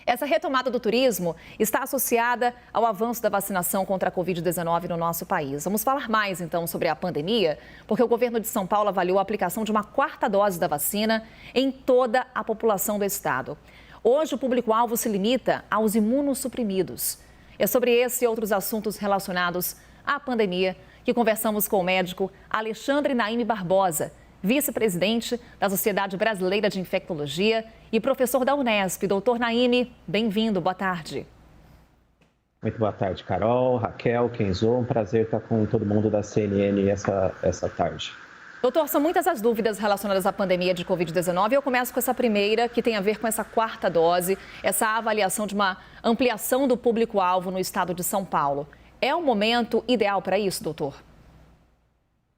Essa retomada do turismo está associada ao avanço da vacinação contra a Covid-19 no nosso país. Vamos falar mais, então, sobre a pandemia, porque o governo de São Paulo avaliou a aplicação de uma quarta dose da vacina em toda a população do estado. Hoje, o público-alvo se limita aos imunossuprimidos. É sobre esse e outros assuntos relacionados à pandemia que conversamos com o médico Alexandre Naime Barbosa, vice-presidente da Sociedade Brasileira de Infectologia e professor da Unesp. Doutor Naime, bem-vindo, boa tarde. Muito boa tarde, Carol, Raquel, Kenzo. Um prazer estar com todo mundo da CNN essa tarde. Doutor, são muitas as dúvidas relacionadas à pandemia de Covid-19. Eu começo com essa primeira, que tem a ver com essa quarta dose, essa avaliação de uma ampliação do público-alvo no estado de São Paulo. É o momento ideal para isso, doutor?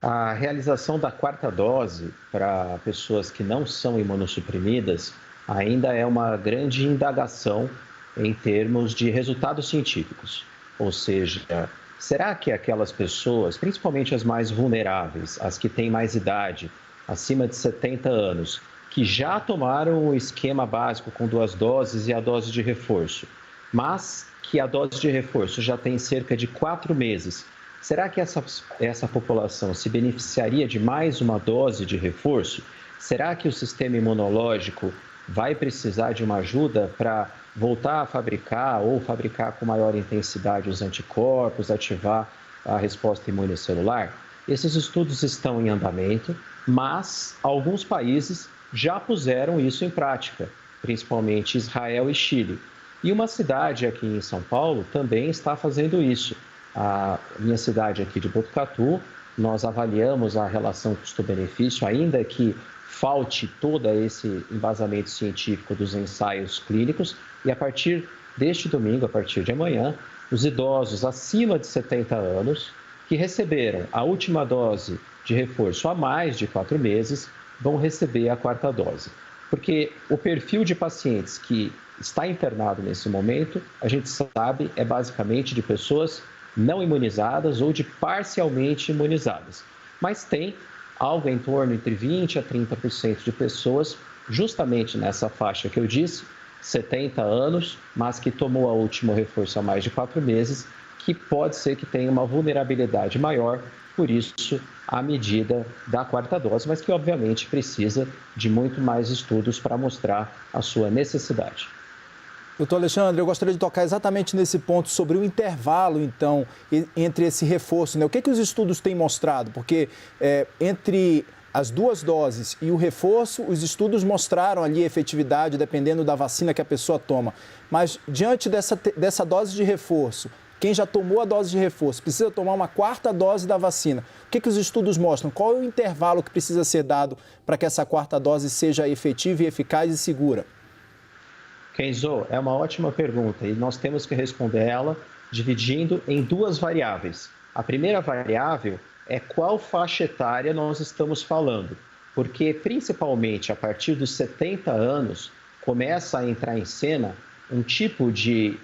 A realização da quarta dose para pessoas que não são imunossuprimidas ainda é uma grande indagação em termos de resultados científicos. Ou seja, será que aquelas pessoas, principalmente as mais vulneráveis, as que têm mais idade, acima de 70 anos, que já tomaram o esquema básico com 2 doses e a dose de reforço, mas que a dose de reforço já tem cerca de 4 meses, será que essa população se beneficiaria de mais uma dose de reforço? Será que o sistema imunológico vai precisar de uma ajuda para voltar a fabricar ou fabricar com maior intensidade os anticorpos, ativar a resposta imune celular? Esses estudos estão em andamento, mas alguns países já puseram isso em prática, principalmente Israel e Chile. E uma cidade aqui em São Paulo também está fazendo isso. A minha cidade aqui de Botucatu, nós avaliamos a relação custo-benefício, ainda que falte todo esse embasamento científico dos ensaios clínicos, e a partir deste domingo, a partir de amanhã, os idosos acima de 70 anos que receberam a última dose de reforço há mais de 4 meses vão receber a quarta dose. Porque o perfil de pacientes que está internado nesse momento, a gente sabe, é basicamente de pessoas não imunizadas ou de parcialmente imunizadas. Mas tem algo em torno entre 20% a 30% de pessoas, justamente nessa faixa que eu disse, 70 anos, mas que tomou o último reforço há mais de 4 meses, que pode ser que tenha uma vulnerabilidade maior, por isso a medida da quarta dose, mas que obviamente precisa de muito mais estudos para mostrar a sua necessidade. Doutor Alexandre, eu gostaria de tocar exatamente nesse ponto sobre o intervalo, então, entre esse reforço, né? O que os estudos têm mostrado? Porque entre as 2 doses e o reforço, os estudos mostraram ali a efetividade, dependendo da vacina que a pessoa toma. Mas, diante dessa dose de reforço, quem já tomou a dose de reforço precisa tomar uma quarta dose da vacina. O que os estudos mostram? Qual é o intervalo que precisa ser dado para que essa quarta dose seja efetiva e eficaz e segura? Kenzo, é uma ótima pergunta e nós temos que responder ela dividindo em 2 variáveis. A primeira variável é qual faixa etária nós estamos falando, porque principalmente a partir dos 70 anos começa a entrar em cena um tipo de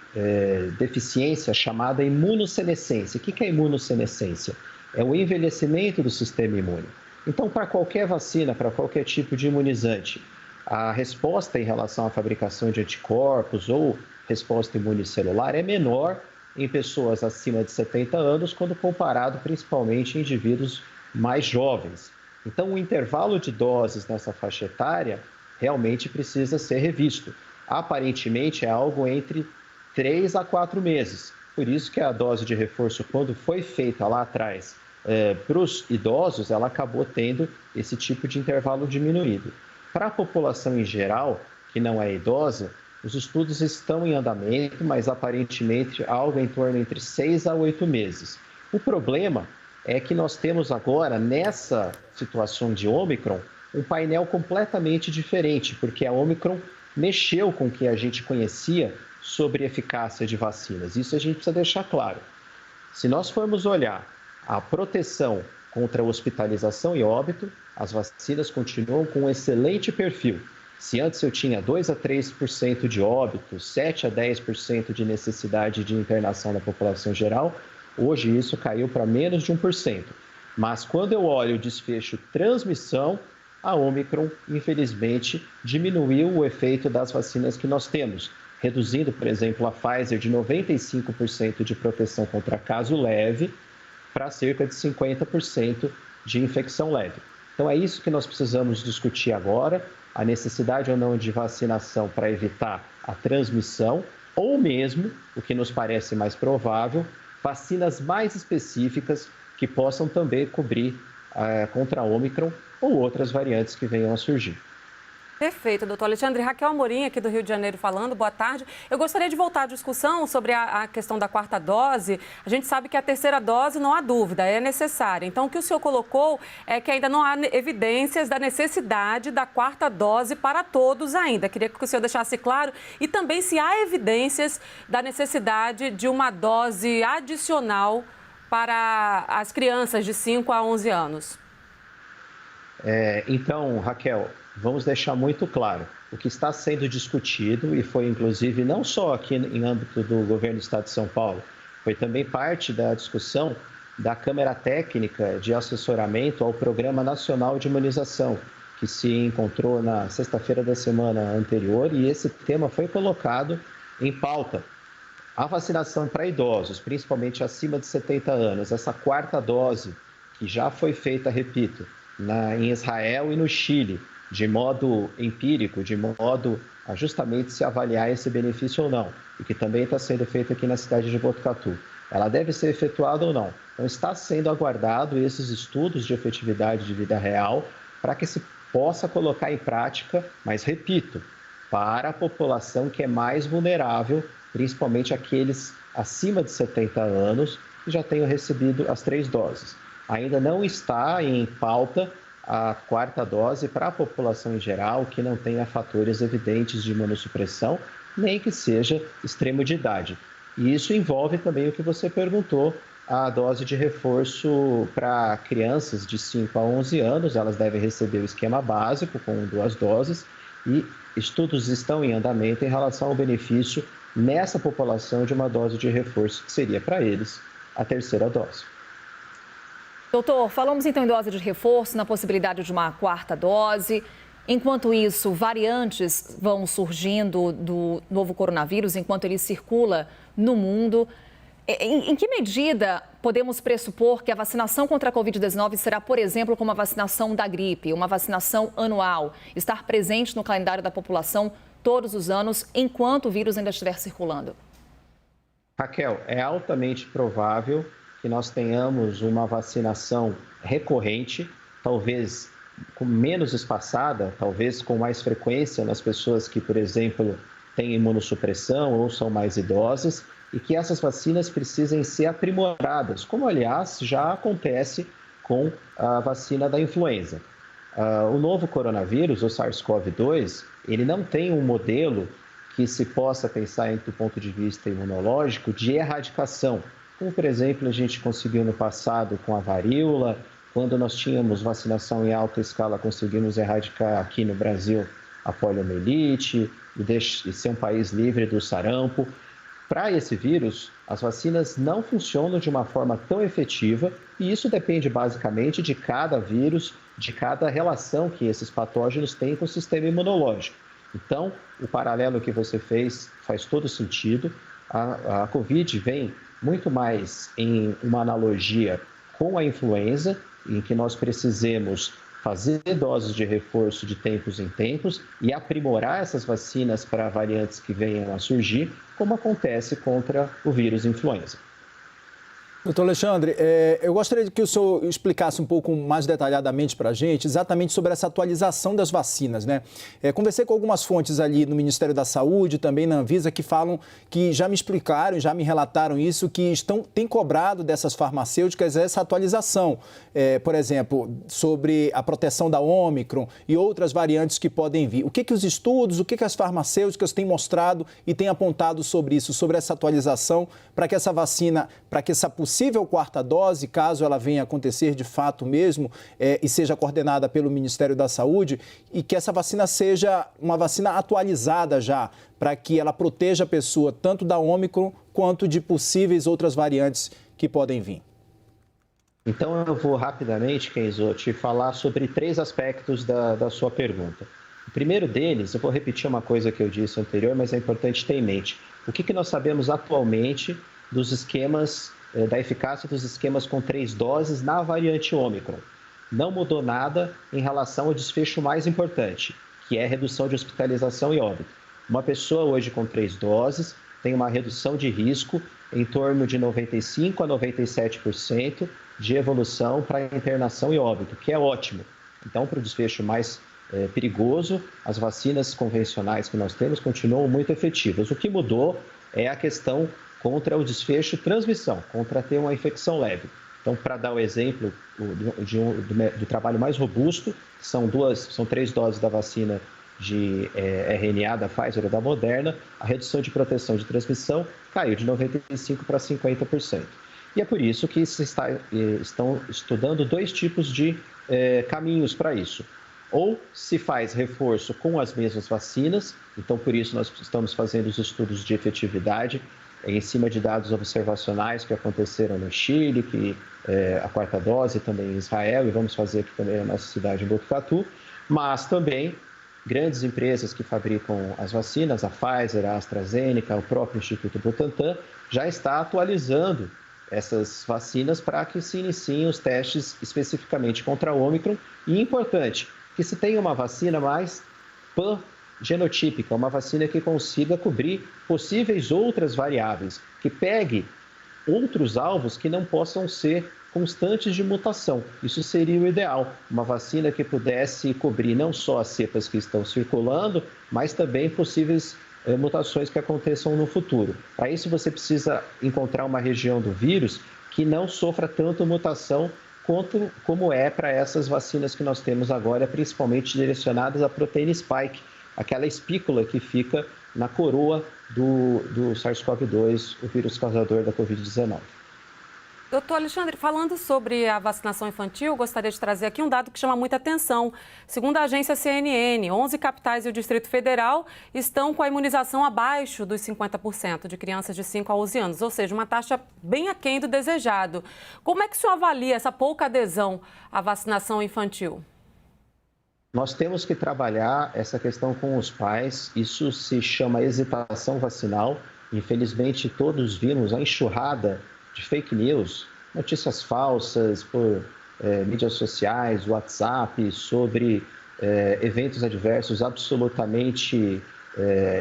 deficiência chamada imunossenescência. O que é imunossenescência? É o envelhecimento do sistema imune. Então, para qualquer vacina, para qualquer tipo de imunizante, a resposta em relação à fabricação de anticorpos ou resposta imune celular é menor em pessoas acima de 70 anos, quando comparado principalmente em indivíduos mais jovens. Então, o intervalo de doses nessa faixa etária realmente precisa ser revisto. Aparentemente, é algo entre 3 a 4 meses. Por isso que a dose de reforço, quando foi feita lá atrás para os idosos, ela acabou tendo esse tipo de intervalo diminuído. Para a população em geral, que não é idosa, os estudos estão em andamento, mas aparentemente algo em torno entre 6 a 8 meses. O problema é que nós temos agora, nessa situação de Ômicron, um painel completamente diferente, porque a Ômicron mexeu com o que a gente conhecia sobre eficácia de vacinas. Isso a gente precisa deixar claro. Se nós formos olhar a proteção contra a hospitalização e óbito, as vacinas continuam com um excelente perfil. Se antes eu tinha 2 a 3% de óbito, 7 a 10% de necessidade de internação da população geral, hoje isso caiu para menos de 1%. Mas quando eu olho o desfecho transmissão, a Ômicron, infelizmente, diminuiu o efeito das vacinas que nós temos. reduzindo, por exemplo, a Pfizer de 95% de proteção contra caso leve para cerca de 50% de infecção leve. Então é isso que nós precisamos discutir agora, a necessidade ou não de vacinação para evitar a transmissão, ou mesmo, o que nos parece mais provável, vacinas mais específicas que possam também cobrir contra a Ômicron ou outras variantes que venham a surgir. Perfeito, doutor Alexandre. Raquel Amorim, aqui do Rio de Janeiro, falando. Boa tarde. Eu gostaria de voltar à discussão sobre a questão da quarta dose. A gente sabe que a terceira dose, não há dúvida, é necessária. Então, o que o senhor colocou é que ainda não há evidências da necessidade da quarta dose para todos ainda. Queria que o senhor deixasse claro. E também se há evidências da necessidade de uma dose adicional para as crianças de 5 a 11 anos. Então, Raquel, vamos deixar muito claro, o que está sendo discutido, e foi inclusive não só aqui em âmbito do governo do Estado de São Paulo, foi também parte da discussão da Câmara Técnica de Assessoramento ao Programa Nacional de Imunização, que se encontrou na sexta-feira da semana anterior, e esse tema foi colocado em pauta. A vacinação para idosos, principalmente acima de 70 anos, essa quarta dose, que já foi feita, repito, em Israel e no Chile, de modo empírico, de modo a justamente se avaliar esse benefício ou não, e que também está sendo feito aqui na cidade de Botucatu. Ela deve ser efetuada ou não? Então, está sendo aguardado esses estudos de efetividade de vida real para que se possa colocar em prática, mas repito, para a população que é mais vulnerável, principalmente aqueles acima de 70 anos que já tenham recebido as 3 doses. Ainda não está em pauta a quarta dose para a população em geral que não tenha fatores evidentes de imunossupressão, nem que seja extremo de idade. E isso envolve também o que você perguntou, a dose de reforço para crianças de 5 a 11 anos, elas devem receber o esquema básico com 2 doses e estudos estão em andamento em relação ao benefício nessa população de uma dose de reforço, que seria para eles a terceira dose. Doutor, falamos então em dose de reforço, na possibilidade de uma quarta dose. Enquanto isso, variantes vão surgindo do novo coronavírus, enquanto ele circula no mundo. Em que medida podemos pressupor que a vacinação contra a Covid-19 será, por exemplo, como a vacinação da gripe, uma vacinação anual, estar presente no calendário da população todos os anos, enquanto o vírus ainda estiver circulando? Raquel, é altamente provável que nós tenhamos uma vacinação recorrente, talvez com menos espaçada, talvez com mais frequência nas pessoas que, por exemplo, têm imunossupressão ou são mais idosas, e que essas vacinas precisem ser aprimoradas, como, aliás, já acontece com a vacina da influenza. O novo coronavírus, o SARS-CoV-2, ele não tem um modelo que se possa pensar do ponto de vista imunológico de erradicação, como, por exemplo, a gente conseguiu no passado com a varíola, quando nós tínhamos vacinação em alta escala, conseguimos erradicar aqui no Brasil a poliomielite e ser um país livre do sarampo. Para esse vírus, as vacinas não funcionam de uma forma tão efetiva e isso depende basicamente de cada vírus, de cada relação que esses patógenos têm com o sistema imunológico. Então, o paralelo que você fez faz todo sentido. A Covid vem muito mais em uma analogia com a influenza, em que nós precisemos fazer doses de reforço de tempos em tempos e aprimorar essas vacinas para variantes que venham a surgir, como acontece contra o vírus influenza. Doutor Alexandre, eu gostaria que o senhor explicasse um pouco mais detalhadamente para a gente exatamente sobre essa atualização das vacinas, né? Conversei com algumas fontes ali no Ministério da Saúde, também na Anvisa, que falam que já me explicaram, já me relataram isso, que têm cobrado dessas farmacêuticas essa atualização, por exemplo, sobre a proteção da Ômicron e outras variantes que podem vir. O que os estudos, o que as farmacêuticas têm mostrado e têm apontado sobre isso, sobre essa atualização, para que essa vacina, para que essa possível quarta dose, caso ela venha a acontecer de fato mesmo, e seja coordenada pelo Ministério da Saúde, e que essa vacina seja uma vacina atualizada já, para que ela proteja a pessoa tanto da Ômicron quanto de possíveis outras variantes que podem vir. Então eu vou rapidamente, Kenzo, te falar sobre 3 aspectos da sua pergunta. O primeiro deles, eu vou repetir uma coisa que eu disse anterior, mas é importante ter em mente. O que nós sabemos atualmente dos esquemas, da eficácia dos esquemas com 3 doses na variante Ômicron? Não mudou nada em relação ao desfecho mais importante, que é a redução de hospitalização e óbito. Uma pessoa hoje com 3 doses tem uma redução de risco em torno de 95% a 97% de evolução para internação e óbito, que é ótimo. Então, para o desfecho mais perigoso, as vacinas convencionais que nós temos continuam muito efetivas. O que mudou é a questão contra o desfecho transmissão, contra ter uma infecção leve. Então, para dar o exemplo do trabalho mais robusto, são 3 doses da vacina de RNA da Pfizer ou da Moderna, a redução de proteção de transmissão caiu de 95% para 50%. E é por isso que estão estudando 2 tipos de caminhos para isso. Ou se faz reforço com as mesmas vacinas, então por isso nós estamos fazendo os estudos de efetividade em cima de dados observacionais que aconteceram no Chile, que a 4ª dose também em Israel, e vamos fazer aqui também na nossa cidade, em Botucatu, mas também grandes empresas que fabricam as vacinas, a Pfizer, a AstraZeneca, o próprio Instituto Butantan, já está atualizando essas vacinas para que se iniciem os testes especificamente contra a Ômicron. E importante, que se tenha uma vacina mais pan-genotípica, uma vacina que consiga cobrir possíveis outras variáveis, que pegue outros alvos que não possam ser constantes de mutação. Isso seria o ideal, uma vacina que pudesse cobrir não só as cepas que estão circulando, mas também possíveis mutações que aconteçam no futuro. Para isso você precisa encontrar uma região do vírus que não sofra tanto mutação como é para essas vacinas que nós temos agora, principalmente direcionadas à proteína spike, aquela espícula que fica na coroa do SARS-CoV-2, o vírus causador da Covid-19. Doutor Alexandre, falando sobre a vacinação infantil, gostaria de trazer aqui um dado que chama muita atenção. Segundo a agência CNN, 11 capitais e o Distrito Federal estão com a imunização abaixo dos 50% de crianças de 5 a 11 anos, ou seja, uma taxa bem aquém do desejado. Como é que o senhor avalia essa pouca adesão à vacinação infantil? Nós temos que trabalhar essa questão com os pais, isso se chama hesitação vacinal. Infelizmente, todos vimos a enxurrada de fake news, notícias falsas por mídias sociais, WhatsApp, sobre eventos adversos absolutamente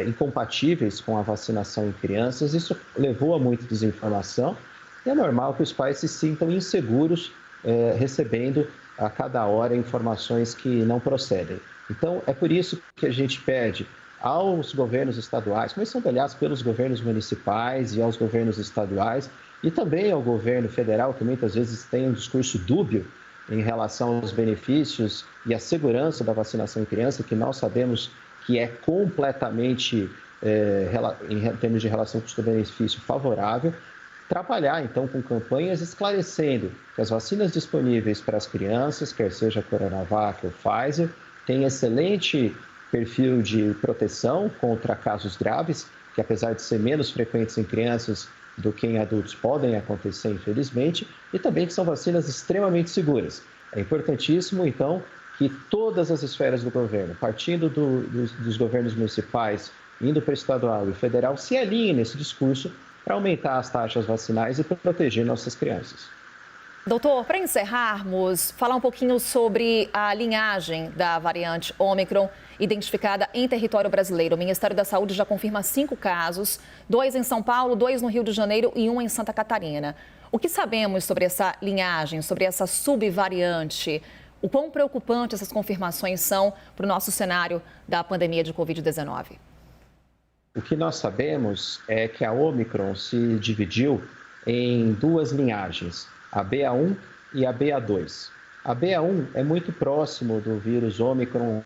incompatíveis com a vacinação em crianças. Isso levou a muita desinformação e é normal que os pais se sintam inseguros recebendo a cada hora informações que não procedem. Então, é por isso que a gente pede aos governos estaduais, começando, aliás, pelos governos municipais e aos governos estaduais, e também ao governo federal, que muitas vezes tem um discurso dúbio em relação aos benefícios e à segurança da vacinação em criança, que nós sabemos que é completamente, em termos de relação custo-benefício, favorável. Trabalhar, então, com campanhas esclarecendo que as vacinas disponíveis para as crianças, quer seja a Coronavac ou Pfizer, têm excelente perfil de proteção contra casos graves, que apesar de ser menos frequentes em crianças do que em adultos, podem acontecer, infelizmente, e também que são vacinas extremamente seguras. É importantíssimo, então, que todas as esferas do governo, partindo dos governos municipais, indo para o estadual e federal, se alinhem nesse discurso para aumentar as taxas vacinais e proteger nossas crianças. Doutor, para encerrarmos, falar um pouquinho sobre a linhagem da variante Ômicron identificada em território brasileiro. O Ministério da Saúde já confirma 5 casos, 2 em São Paulo, 2 no Rio de Janeiro e 1 em Santa Catarina. O que sabemos sobre essa linhagem, sobre essa subvariante? O quão preocupantes essas confirmações são para o nosso cenário da pandemia de Covid-19? O que nós sabemos é que a Ômicron se dividiu em 2 linhagens, a BA1 e a BA2. A BA1 é muito próximo do vírus Ômicron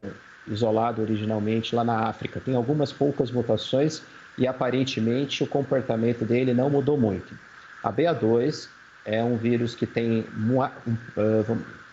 isolado originalmente lá na África. Tem algumas poucas mutações e aparentemente o comportamento dele não mudou muito. A BA2 é um vírus que tem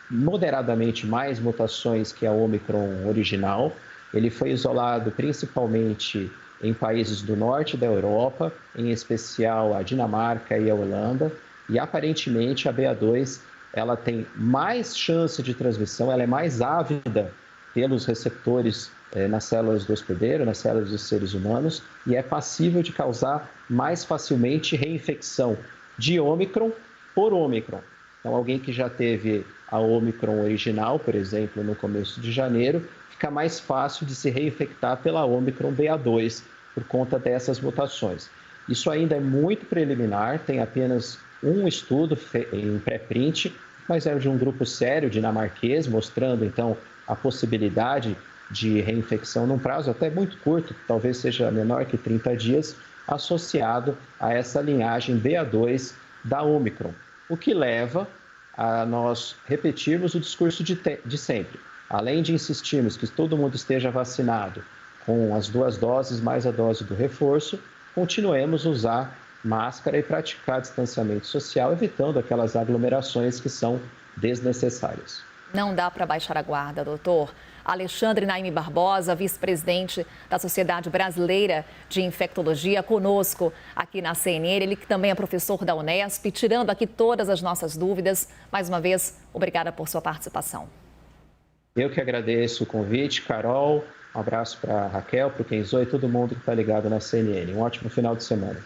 moderadamente mais mutações que a Ômicron original. Ele foi isolado principalmente em países do norte da Europa, em especial a Dinamarca e a Holanda, e aparentemente a BA2 ela tem mais chance de transmissão, ela é mais ávida pelos receptores nas células do hospedeiro, nas células dos seres humanos, e é passível de causar mais facilmente reinfecção de Ômicron por Ômicron. Então, alguém que já teve a Ômicron original, por exemplo, no começo de janeiro, fica mais fácil de se reinfectar pela Ômicron BA2 por conta dessas mutações. Isso ainda é muito preliminar, tem apenas um estudo em pré-print, mas é de um grupo sério dinamarquês, mostrando então a possibilidade de reinfecção num prazo até muito curto, talvez seja menor que 30 dias, associado a essa linhagem BA2 da Ômicron, o que leva a nós repetirmos o discurso de sempre. Além de insistirmos que todo mundo esteja vacinado com as 2 doses mais a dose do reforço, continuemos a usar máscara e praticar distanciamento social, evitando aquelas aglomerações que são desnecessárias. Não dá para baixar a guarda, doutor. Alexandre Naime Barbosa, vice-presidente da Sociedade Brasileira de Infectologia, conosco aqui na CNN. Ele que também é professor da Unesp, tirando aqui todas as nossas dúvidas. Mais uma vez, obrigada por sua participação. Eu que agradeço o convite, Carol. Um abraço para a Raquel, para o Kenzo e todo mundo que está ligado na CNN. Um ótimo final de semana.